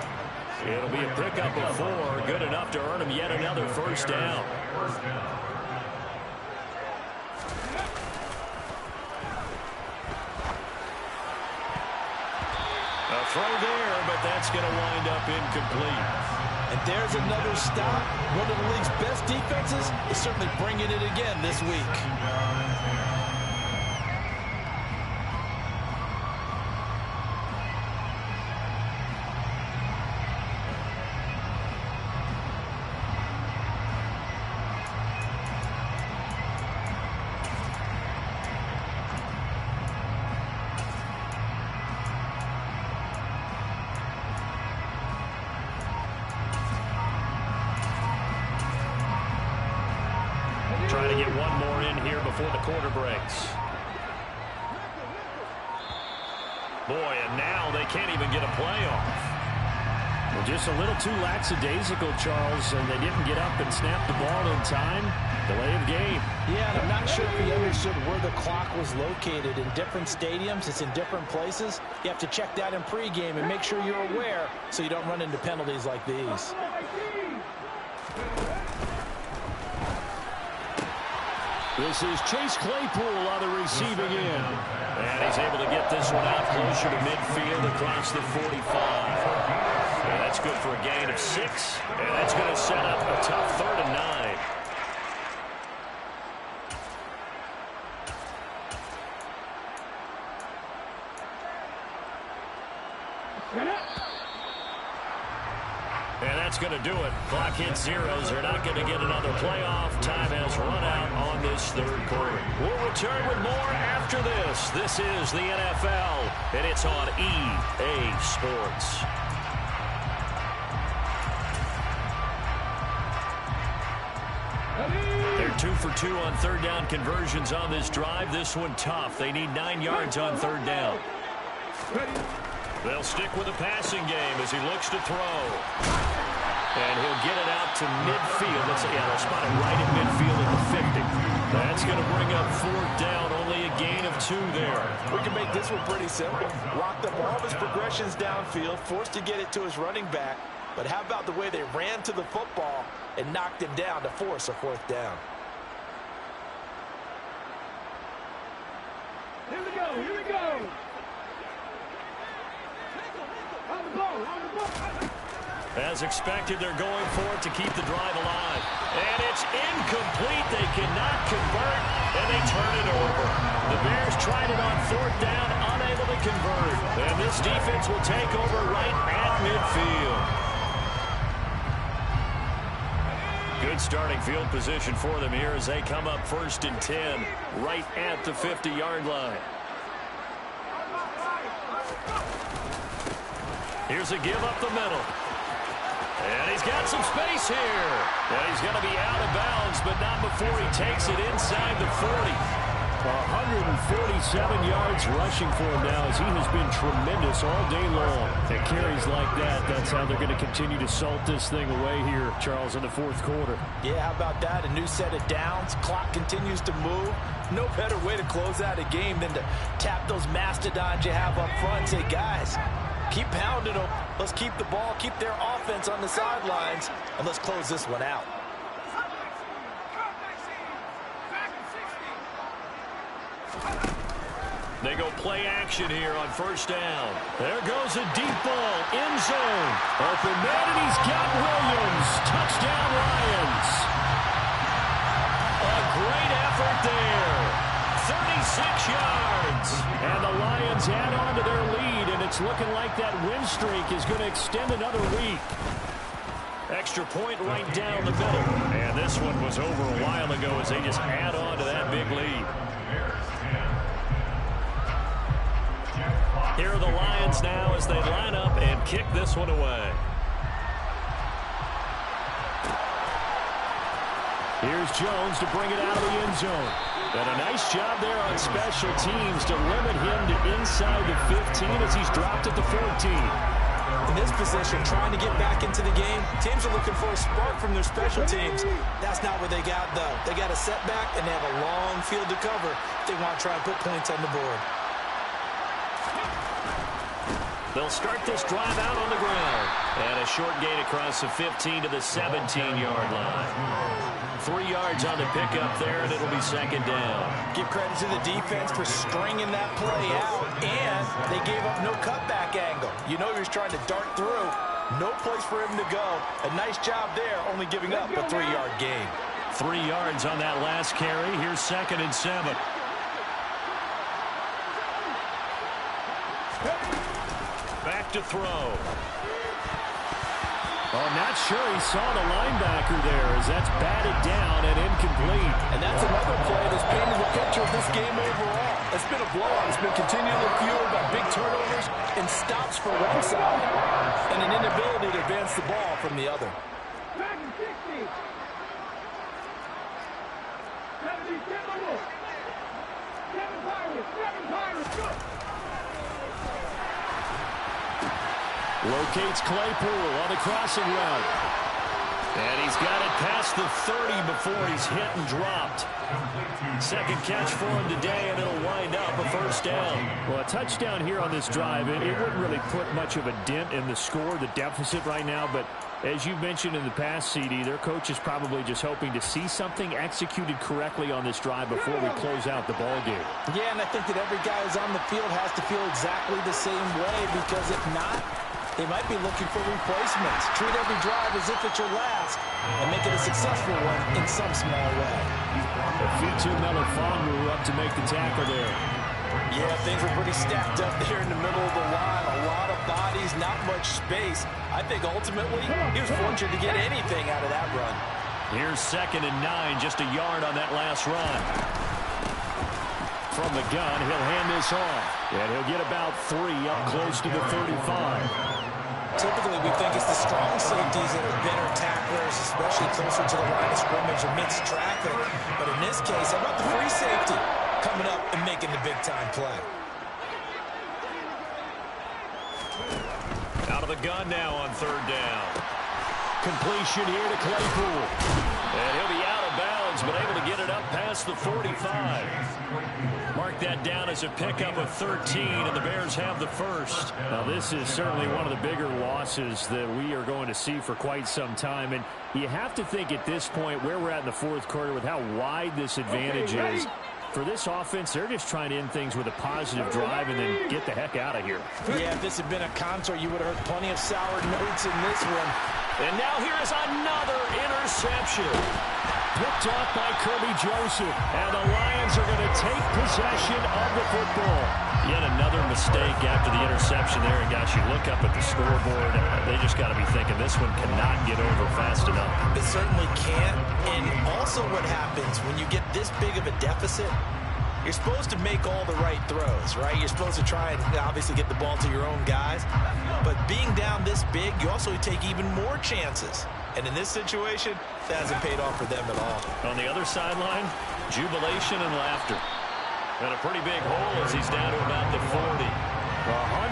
It'll be a pickup of 4, good enough to earn him yet another first down. A throw there, but that's going to wind up incomplete. And there's another stop. One of the league's best defenses is certainly bringing it again this week. Trying to get one more in here before the quarter breaks. Boy, and now they can't even get a play off. Well, just a little too lackadaisical, Charles, and they didn't get up and snap the ball in time. Delay of game. Yeah, and I'm not sure if he understood where the clock was located. In different stadiums, it's in different places. You have to check that in pregame and make sure you're aware so you don't run into penalties like these. This is Chase Claypool on the receiving end. And he's able to get this one out closer to midfield across the 45. And that's good for a gain of 6. And that's going to set up a tough 3rd and 9. And that's going to do it. Clock hits zeros. They're not going to get another playoff. Time has run out on this 3rd quarter. We'll return with more after this. This is the NFL, and it's on EA Sports. They're 2 for 2 on 3rd down conversions on this drive. This one tough. They need 9 yards on 3rd down. They'll stick with the passing game as he looks to throw. And he'll get it out to midfield. They'll spot it right at midfield at the 50. That's going to bring up 4th down. Only a gain of 2 there. We can make this one pretty simple. Locked up all of his progressions downfield, forced to get it to his running back. But how about the way they ran to the football and knocked him down to force a 4th down? Here we go, here we go. As expected, they're going for it to keep the drive alive. And it's incomplete. They cannot convert, and they turn it over. The Bears tried it on 4th down, unable to convert. And this defense will take over right at midfield. Good starting field position for them here as they come up 1st and 10, right at the 50-yard line. Here's a give up the middle. And he's got some space here. And he's going to be out of bounds, but not before he takes it inside the 40. 147 yards rushing for him now as he has been tremendous all day long. And carries like that, that's how they're going to continue to salt this thing away here, Charles, in the 4th quarter. Yeah, how about that? A new set of downs. Clock continues to move. No better way to close out a game than to tap those mastodons you have up front and say, guys, keep pounding them. Let's keep the ball, keep their offense on the sidelines, and let's close this one out. They go play action here on 1st down. There goes a deep ball, end zone. Open man, and he's got Williams. Touchdown, Lions. A great effort effort there. 36 yards. And the Lions add on to their lead, and it's looking like that win streak is going to extend another week. Extra point right down the middle. And this one was over a while ago as they just add on to that big lead. Here are the Lions now as they line up and kick this one away. Here's Jones to bring it out of the end zone. And a nice job there on special teams to limit him to inside the 15 as he's dropped at the 14. In this position, trying to get back into the game, teams are looking for a spark from their special teams. That's not what they got, though. They got a setback, and they have a long field to cover if they want to try and put points on the board. They'll start this drive out on the ground. And a short gain across the 15 to the 17-yard line. 3 yards on the pickup there, and it'll be second down. Give credit to the defense for stringing that play out, and they gave up no cutback angle. You know he was trying to dart through. No place for him to go. A nice job there, only giving up a 3-yard gain. 3 yards on that last carry. Here's 2nd and 7. Back to throw. Oh, not sure he saw the linebacker there as that's batted down and incomplete. And that's another play that's painted the picture of this game overall. It's been a blowout. It's been continually fueled by big turnovers and stops for one side and an inability to advance the ball from the other. 60. 7 Pirates, go! Locates Claypool on the crossing route. And he's got it past the 30 before he's hit and dropped. Second catch for him today, and it'll wind up a first down. Well, a touchdown here on this drive, it wouldn't really put much of a dent in the score, the deficit right now, but as you mentioned in the past, CD, their coach is probably just hoping to see something executed correctly on this drive before we close out the ball game. Yeah, and I think that every guy who's on the field has to feel exactly the same way, because if not, they might be looking for replacements. Treat every drive as if it's your last and make it a successful one in some small way. Fitu Melifonwu up to make the tackle there. Yeah, things were pretty stacked up there in the middle of the line. A lot of bodies, not much space. I think ultimately he was fortunate to get anything out of that run. Here's 2nd and 9, just a yard on that last run. From the gun, he'll hand this off. And he'll get about 3 up close to the 35. Typically, we think it's the strong safeties that are better tacklers, especially closer to the line of scrimmage amidst traffic. But in this case, how about the free safety coming up and making the big-time play? Out of the gun now on 3rd down. Completion here to Claypool. And he'll be out of bounds, but able to get it up past the 45. Mark that down as a pickup of 13, and the Bears have the first. Now, this is certainly one of the bigger losses that we are going to see for quite some time. And you have to think at this point where we're at in the 4th quarter with how wide this advantage is. For this offense, they're just trying to end things with a positive drive and then get the heck out of here. Yeah, if this had been a concert, you would have heard plenty of sour notes in this one. And now here is another interception. Picked off by Kirby Joseph. And the Lions are going to take possession of the football. Yet another mistake after the interception there. And gosh, you look up at the scoreboard, they just got to be thinking this one cannot get over fast enough. It certainly can't. And also what happens when you get this big of a deficit, you're supposed to make all the right throws, right? You're supposed to try and obviously get the ball to your own guys. But being down this big, you also take even more chances. And in this situation, that hasn't paid off for them at all. On the other sideline, jubilation and laughter. And a pretty big hole as he's down to about the 40.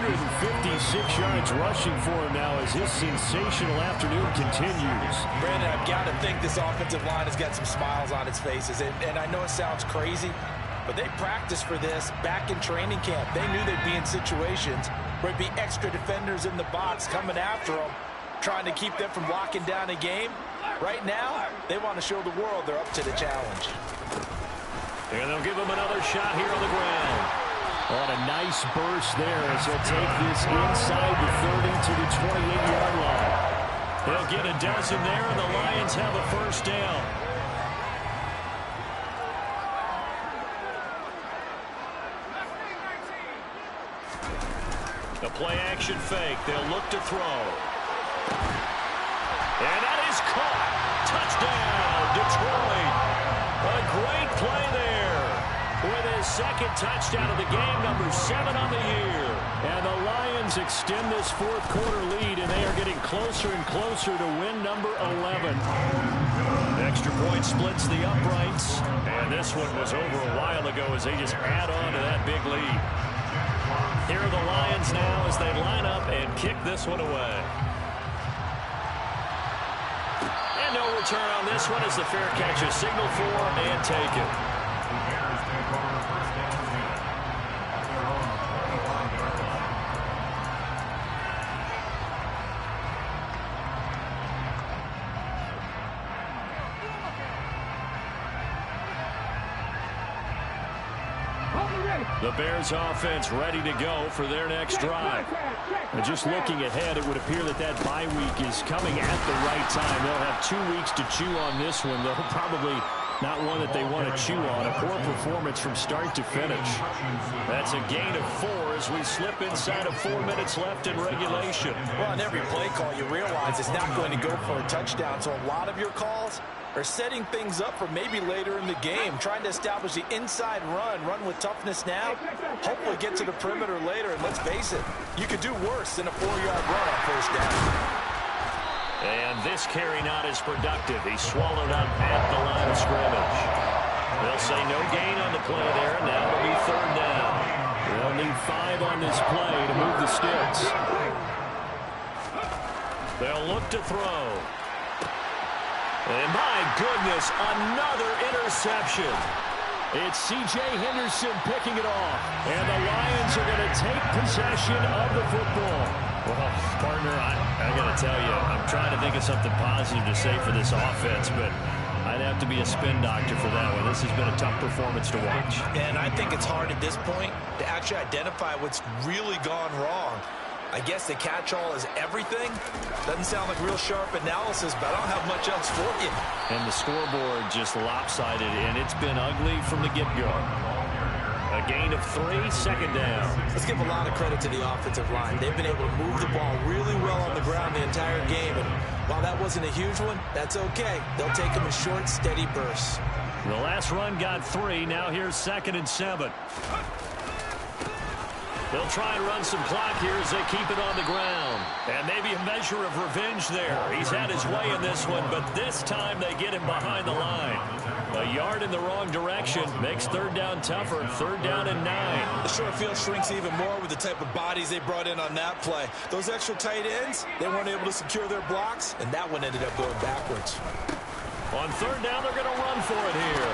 156 yards rushing for him now as his sensational afternoon continues. Brandon, I've got to think this offensive line has got some smiles on its faces. And I know it sounds crazy, but they practiced for this back in training camp. They knew they'd be in situations where it'd be extra defenders in the box coming after them, trying to keep them from locking down a game. Right now, they want to show the world they're up to the challenge. And they'll give them another shot here on the ground. On a nice burst there as he'll take this inside the 30 to the 28-yard line. They'll get a dozen there, and the Lions have a first down. The play-action fake. They'll look to throw. And that is caught. Touchdown, Detroit. A great play there. With his second touchdown of the game, number 7 on the year. And the Lions extend this fourth quarter lead, and they are getting closer and closer to win number 11. Extra point splits the uprights. And this one was over a while ago as they just add on to that big lead. Here are the Lions now as they line up and kick this one away. And no return on this one as the fair catch is signaled for and taken. The Bears offense ready to go for their next drive. And just looking ahead, it would appear that that bye week is coming at the right time. They'll have 2 weeks to chew on this one, though probably not one that they want to chew on. A poor performance from start to finish. That's a gain of 4 as we slip inside of 4 minutes left in regulation. Well, on every play call, you realize it's not going to go for a touchdown. So a lot of your calls are setting things up for maybe later in the game, trying to establish the inside run with toughness now, hopefully get to the perimeter later, and let's face it, you could do worse than a 4-yard run on first down. And this carry not as productive. He's swallowed up at the line of scrimmage. They'll say no gain on the play there, and now it'll be 3rd down. They'll need 5 on this play to move the sticks. They'll look to throw. And my goodness, another interception. It's C.J. Henderson picking it off. And the Lions are going to take possession of the football. Well, partner, I got to tell you, I'm trying to think of something positive to say for this offense, but I'd have to be a spin doctor for that one. This has been a tough performance to watch. And I think it's hard at this point to actually identify what's really gone wrong. I guess the catch-all is everything. Doesn't sound like real sharp analysis, but I don't have much else for you. And the scoreboard just lopsided, and it's been ugly from the get-go. A gain of 3, 2nd down. Let's give a lot of credit to the offensive line. They've been able to move the ball really well on the ground the entire game. And while that wasn't a huge one, that's okay. They'll take them in short, steady bursts. The last run got 3. Now here's 2nd and 7. They'll try and run some clock here as they keep it on the ground. And maybe a measure of revenge there. He's had his way in this one, but this time they get him behind the line. A yard in the wrong direction makes 3rd down tougher. 3rd down and 9. The short field shrinks even more with the type of bodies they brought in on that play. Those extra tight ends, they weren't able to secure their blocks, and that one ended up going backwards. On 3rd down, they're going to run for it here.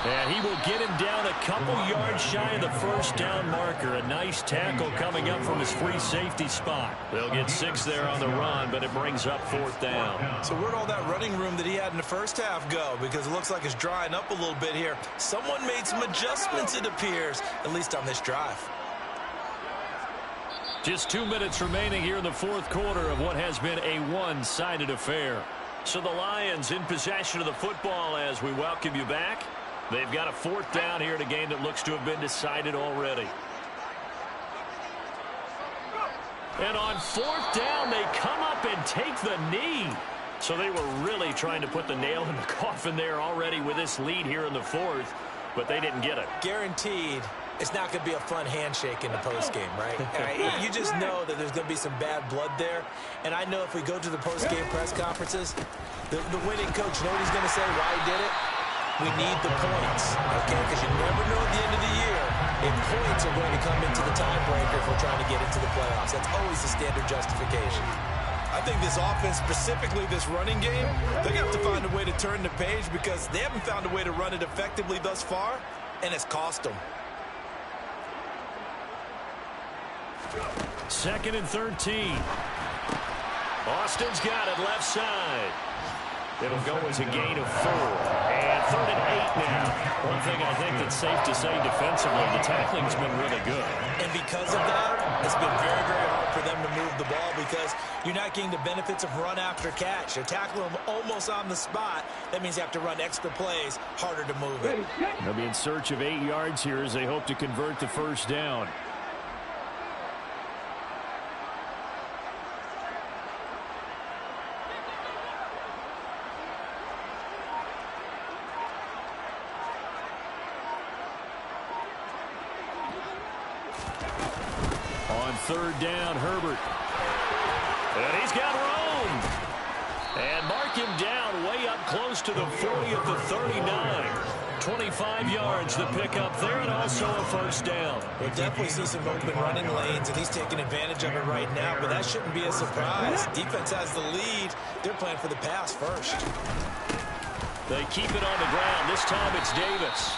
And he will get him down a couple yards shy of the 1st down marker. A nice tackle coming up from his free safety spot. They'll get 6 there on the run, but it brings up 4th down. So where'd all that running room that he had in the first half go? Because it looks like it's drying up a little bit here. Someone made some adjustments, it appears, at least on this drive. Just 2 minutes remaining here in the 4th quarter of what has been a one-sided affair. So the Lions in possession of the football as we welcome you back. They've got a 4th down here in a game that looks to have been decided already. And on 4th down, they come up and take the knee. So they were really trying to put the nail in the coffin there already with this lead here in the 4th, but they didn't get it. Guaranteed, it's not going to be a fun handshake in the postgame, right? You just know that there's going to be some bad blood there. And I know if we go to the postgame press conferences, the winning coach, you know what he's going to say, why he did it? We need the points, okay? Because you never know at the end of the year if points are going to come into the tiebreaker if we're trying to get into the playoffs. That's always the standard justification. I think this offense, specifically this running game, they're going to have to find a way to turn the page because they haven't found a way to run it effectively thus far, and it's cost them. 2nd and 13. Austin's got it left side. It'll go as a gain of 4. And 3rd and 8 now. One thing I think that's safe to say defensively, the tackling's been really good. And because of that, it's been very, very hard for them to move the ball because you're not getting the benefits of run after catch. You're tackling them almost on the spot. That means you have to run extra plays, harder to move it. They'll be in search of 8 yards here as they hope to convert the 1st down. third down, Herbert. And he's got room. And mark him down way up close to the 40 of the 39. 25 yards the pickup there, and also a first down. We'll definitely see some open running lanes, and he's taking advantage of it right now, but that shouldn't be a surprise. Defense has the lead. They're playing for the pass first. They keep it on the ground. This time it's Davis.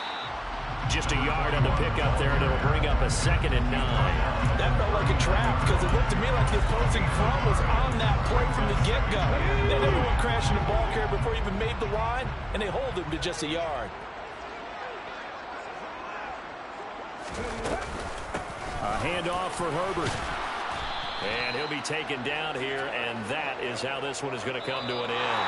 Just a yard on the pickup there, and it'll bring up a 2nd and 9. That felt like a trap because it looked to me like the opposing front was on that play from the get-go. They never went crashing the ball carrier before he even made the line, and they hold him to just a yard. A handoff for Herbert. And he'll be taken down here, and that is how this one is going to come to an end.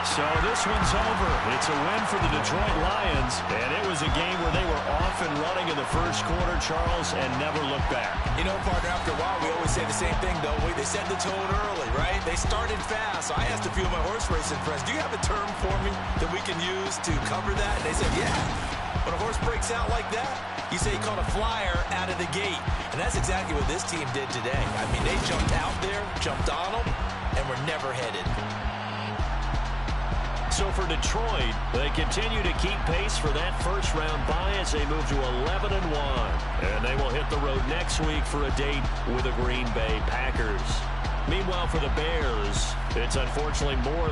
So this one's over. It's a win for the Detroit Lions, and it was a game where they were off and running in the first quarter, Charles, and never looked back. You know, partner, after a while, we always say the same thing, don't we? They set the tone early, right? They started fast. So I asked a few of my horse racing friends, do you have a term for me that we can use to cover that? And they said, yeah. When a horse breaks out like that, you say he caught a flyer out of the gate. And that's exactly what this team did today. I mean, they jumped out there, jumped on them, and were never headed. So for Detroit, they continue to keep pace for that first-round bye as they move to 11-1. And they will hit the road next week for a date with the Green Bay Packers. Meanwhile, for the Bears, it's unfortunately more